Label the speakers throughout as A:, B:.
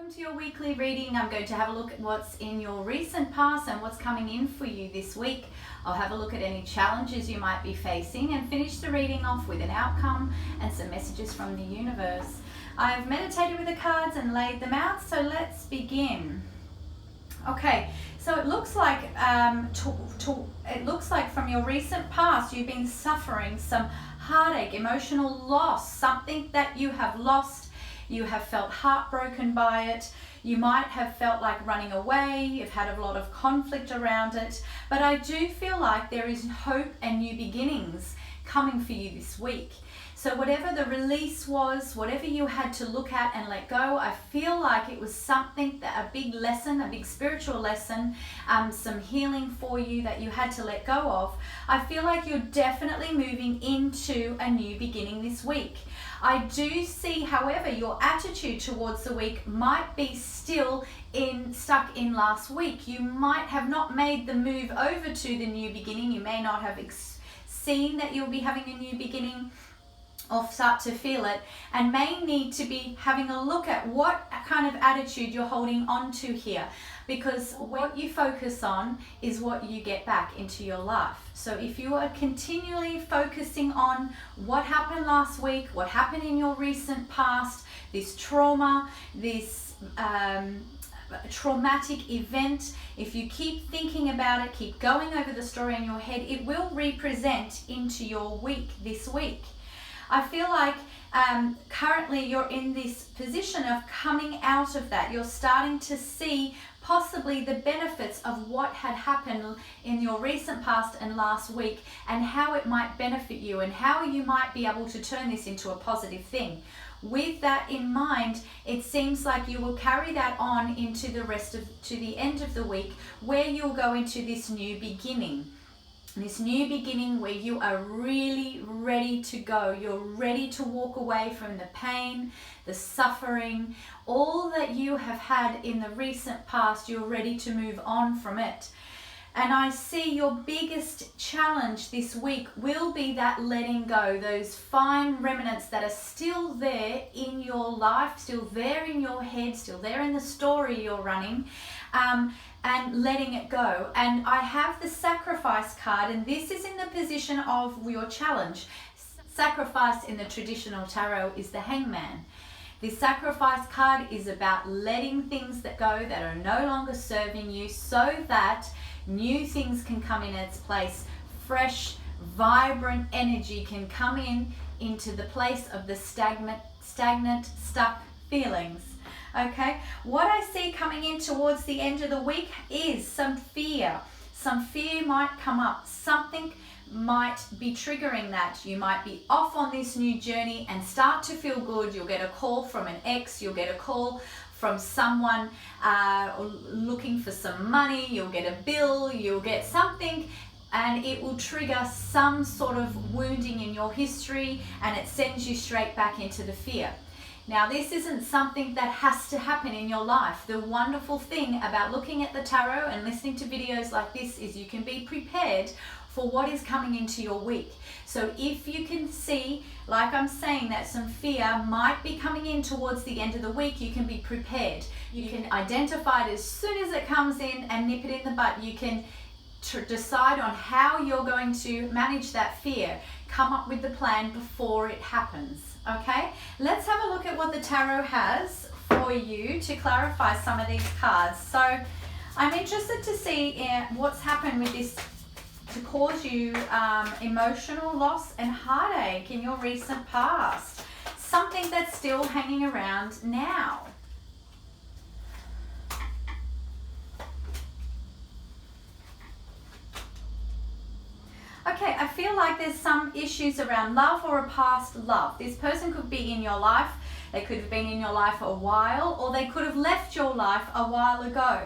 A: Welcome to your weekly reading. I'm going to have a look at what's in your recent past and what's coming in for you this week. I'll have a look at any challenges you might be facing and finish the reading off with an outcome and some messages from the universe. I've meditated with the cards and laid them out, so let's begin. Okay, so it looks like from your recent past you've been suffering some heartache, emotional loss, something that you have lost. You have felt heartbroken by it. You might have felt like running away. You've had a lot of conflict around it. But I do feel like there is hope and new beginnings coming for you this week. So whatever the release was, whatever you had to look at and let go, I feel like it was something, a big lesson, a big spiritual lesson, some healing for you that you had to let go of. I feel like you're definitely moving into a new beginning this week. I do see, however, your attitude towards the week might be still stuck in last week. You might have not made the move over to the new beginning. You may not have seen that you'll be having a new beginning or start to feel it, and may need to be having a look at what kind of attitude you're holding on to here, because what you focus on is what you get back into your life. So if you are continually focusing on what happened last week, what happened in your recent past, this trauma, this traumatic event, if you keep thinking about it, keep going over the story in your head, it will represent into your week this week. I feel like currently you're in this position of coming out of that. You're starting to see possibly the benefits of what had happened in your recent past and last week, and how it might benefit you and how you might be able to turn this into a positive thing. With that in mind, it seems like you will carry that on into to the end of the week, where you'll go into this new beginning. This new beginning where you are really ready to go. You're ready to walk away from the pain, the suffering, all that you have had in the recent past. You're ready to move on from it. And I see your biggest challenge this week will be that letting go, those fine remnants that are still there in your life, still there in your head, still there in the story you're running, and letting it go. And I have the sacrifice card, and this is in the position of your challenge. Sacrifice in the traditional tarot is the Hangman. The sacrifice card is about letting things that go that are no longer serving you, so that new things can come in its place. Fresh, vibrant energy can come into the place of the stagnant, stuck feelings. Okay, what I see coming in towards the end of the week is some fear. Some fear might come up. Something might be triggering that. You might be off on this new journey and start to feel good. You'll get a call from an ex. You'll get a call from someone looking for some money. You'll get a bill. You'll get something, and it will trigger some sort of wounding in your history, and it sends you straight back into the fear. Now, this isn't something that has to happen in your life. The wonderful thing about looking at the tarot and listening to videos like this is you can be prepared for what is coming into your week. So if you can see, like I'm saying, that some fear might be coming in towards the end of the week, you can be prepared. You can identify it as soon as it comes in and nip it in the bud. You can decide on how you're going to manage that fear. Come up with the plan before it happens. Okay, let's have a look at what the tarot has for you to clarify some of these cards. So I'm interested to see what's happened with this to cause you emotional loss and heartache in your recent past. Something that's still hanging around now. Okay, I feel like there's some issues around love or a past love. This person could be in your life. They could have been in your life a while, or they could have left your life a while ago.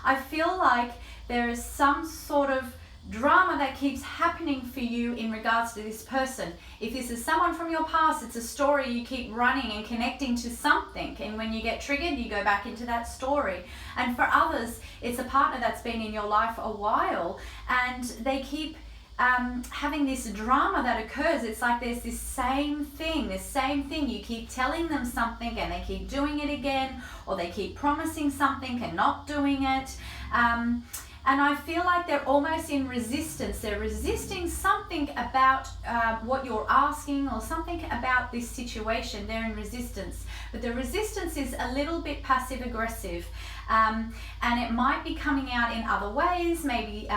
A: I feel like there is some sort of drama that keeps happening for you in regards to this person. If this is someone from your past, it's a story you keep running and connecting to something, and when you get triggered, you go back into that story. And for others, it's a partner that's been in your life a while, and they keep having this drama that occurs. It's like there's this same thing. You keep telling them something and they keep doing it again, or they keep promising something and not doing it. And I feel like they're almost in resistance. They're resisting something about what you're asking, or something about this situation. They're in resistance. But the resistance is a little bit passive aggressive. And it might be coming out in other ways. Maybe,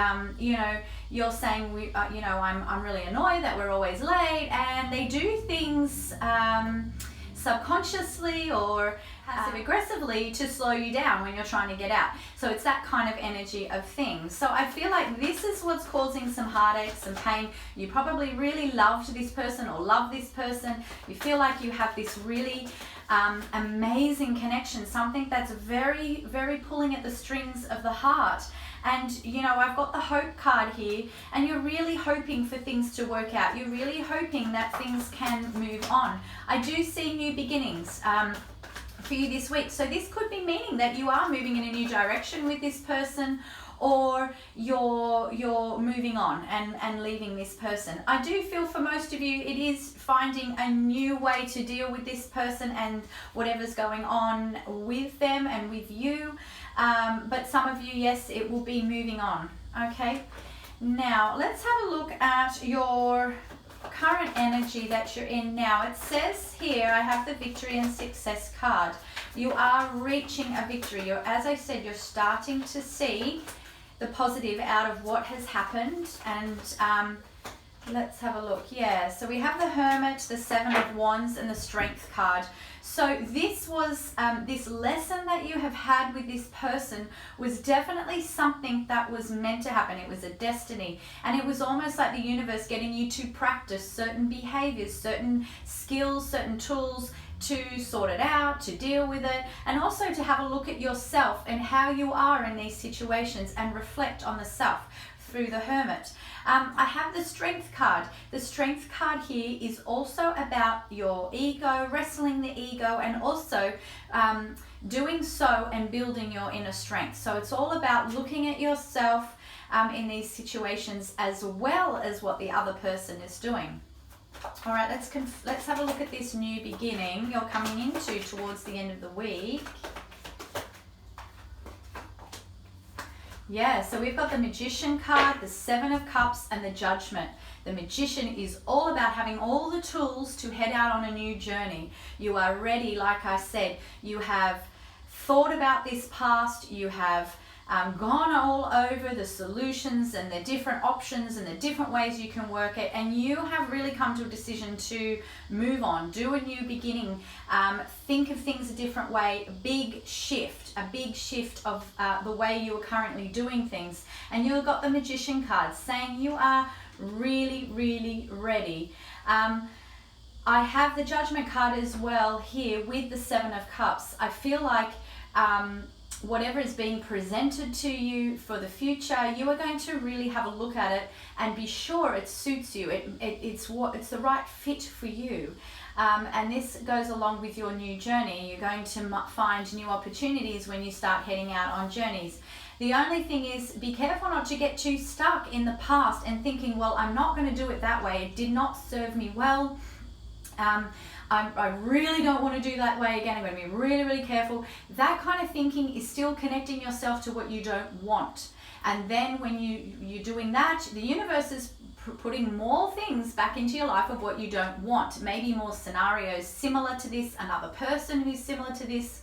A: you're saying, I'm really annoyed that we're always late. And they do things subconsciously or passive aggressively to slow you down when you're trying to get out. So it's that kind of energy of things. So I feel like this is what's causing some heartache, some pain. You probably really loved this person or love this person. You feel like you have this really amazing connection, something that's very, very pulling at the strings of the heart. And I've got the hope card here, and you're really hoping for things to work out. You're really hoping that things can move on. I do see new beginnings for you this week. So this could be meaning that you are moving in a new direction with this person, or you're moving on and leaving this person. I do feel for most of you it is finding a new way to deal with this person and whatever's going on with them and with you. But some of you, yes, it will be moving on. Okay, now let's have a look at your current energy that you're in now. It says here, I have the victory and success card. You are reaching a victory. As I said, you're starting to see the positive out of what has happened. And let's have a look. Yeah, so we have the Hermit, the Seven of Wands, and the Strength card. So this was this lesson that you have had with this person was definitely something that was meant to happen. It was a destiny, and it was almost like the universe getting you to practice certain behaviors, certain skills, certain tools to sort it out, to deal with it, and also to have a look at yourself and how you are in these situations and reflect on the self through the Hermit. I have the Strength card. The Strength card here is also about your ego, wrestling the ego, and also doing so and building your inner strength. So it's all about looking at yourself in these situations as well as what the other person is doing. All right, let's have a look at this new beginning you're coming into towards the end of the week. Yeah, so we've got the Magician card, the Seven of Cups, and the Judgment. The Magician is all about having all the tools to head out on a new journey. You are ready, like I said. You have thought about this past. You have gone all over the solutions and the different options and the different ways you can work it, and you have really come to a decision to move on, do a new beginning, think of things a different way, a big shift of the way you are currently doing things. And you've got the Magician card saying you are really, really ready. I have the Judgment card as well here with the Seven of Cups. I feel like whatever is being presented to you for the future, you are going to really have a look at it and be sure it suits you. It's the right fit for you. And this goes along with your new journey. You're going to find new opportunities when you start heading out on journeys. The only thing is, be careful not to get too stuck in the past and thinking, well, I'm not going to do it that way. It did not serve me well. I really don't want to do that way again. I'm going to be really, really careful. That kind of thinking is still connecting yourself to what you don't want. And then when you're doing that, the universe is putting more things back into your life of what you don't want. Maybe more scenarios similar to this, another person who's similar to this.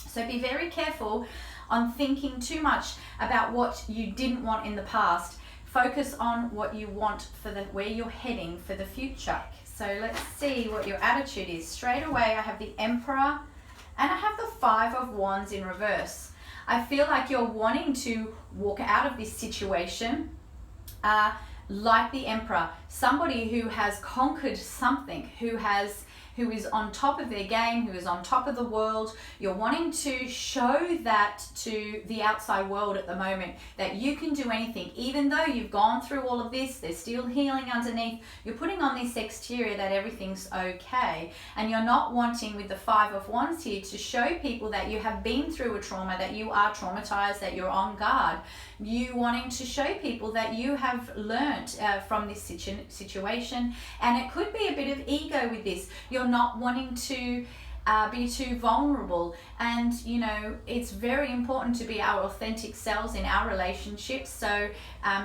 A: So be very careful on thinking too much about what you didn't want in the past. Focus on what you want for where you're heading for the future. So let's see what your attitude is. Straight away, I have the Emperor and I have the Five of Wands in reverse. I feel like you're wanting to walk out of this situation like the Emperor, somebody who has conquered something, who who is on top of their game, who is on top of the world. You're wanting to show that to the outside world at the moment, that you can do anything. Even though you've gone through all of this, there's still healing underneath. You're putting on this exterior that everything's okay. And you're not wanting, with the 5 of Wands here, to show people that you have been through a trauma, that you are traumatized, that you're on guard. You wanting to show people that you have learnt from this situation. And it could be a bit of ego with this. You're not wanting to be too vulnerable, and you know, it's very important to be our authentic selves in our relationships, so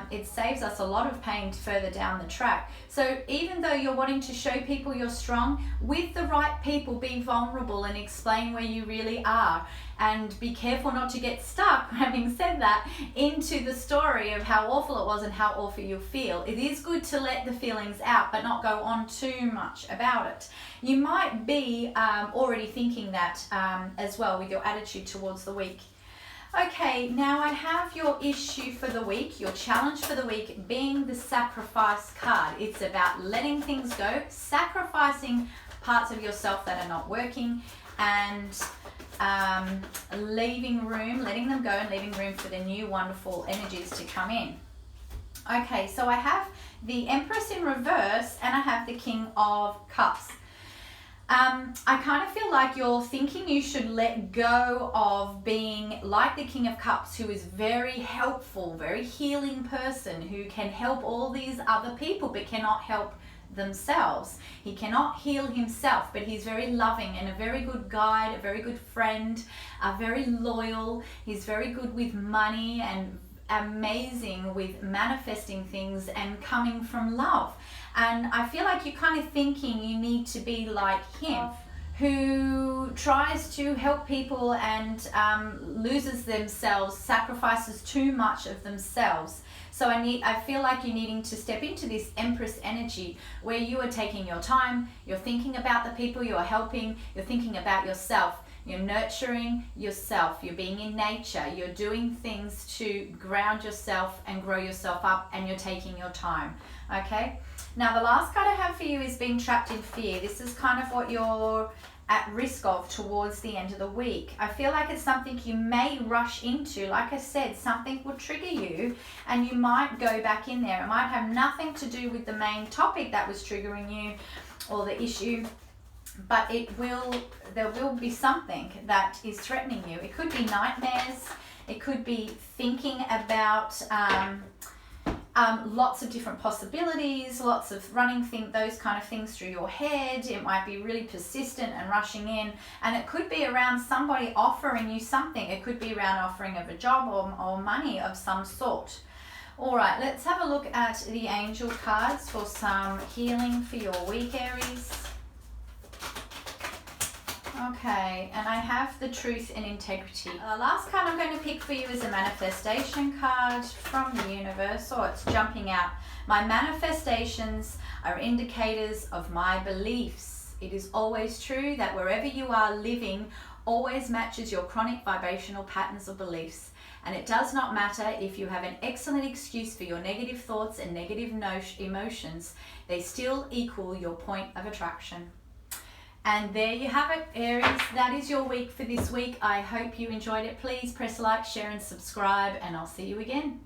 A: it saves us a lot of pain further down the track. So even though you're wanting to show people you're strong, with the right people, be vulnerable and explain where you really are, and be careful not to get stuck, having said that, into the story of how awful it was and how awful you feel. It is good to let the feelings out, but not go on too much about it. You might be already thinking that as well with your attitude towards the week. Okay, now I have your issue for the week, your challenge for the week being the sacrifice card. It's about letting things go, sacrificing parts of yourself that are not working, and leaving room, letting them go and leaving room for the new wonderful energies to come in. Okay, so I have the Empress in reverse and I have the King of Cups. I kind of feel like you're thinking you should let go of being like the King of Cups, who is very helpful, very healing person who can help all these other people but cannot help themselves. He cannot heal himself, but he's very loving and a very good guide, a very good friend, very loyal. He's very good with money and amazing with manifesting things and coming from love. And I feel like you're kind of thinking you need to be like him, who tries to help people and loses themselves, sacrifices too much of themselves. So I feel like you're needing to step into this Empress energy where you are taking your time, you're thinking about the people you're helping, you're thinking about yourself, you're nurturing yourself, you're being in nature, you're doing things to ground yourself and grow yourself up, and you're taking your time, okay? Now the last card I have for you is being trapped in fear. This is kind of what you're at risk of towards the end of the week. I feel like it's something you may rush into. Like I said, something will trigger you and you might go back in there. It might have nothing to do with the main topic that was triggering you or the issue, but there will be something that is threatening you. It could be nightmares. It could be thinking about lots of different possibilities, lots of running those kind of things through your head. It might be really persistent and rushing in, and it could be around somebody offering you something. It could be around offering of a job or money of some sort. All right, let's have a look at the angel cards for some healing for your week, Aries. Okay, and I have the Truth and Integrity. The last card I'm going to pick for you is a manifestation card from the universe. Oh, it's jumping out. My manifestations are indicators of my beliefs. It is always true that wherever you are living always matches your chronic vibrational patterns of beliefs. And it does not matter if you have an excellent excuse for your negative thoughts and negative emotions, they still equal your point of attraction. And there you have it, Aries. That is your week for this week. I hope you enjoyed it. Please press like, share and subscribe, and I'll see you again.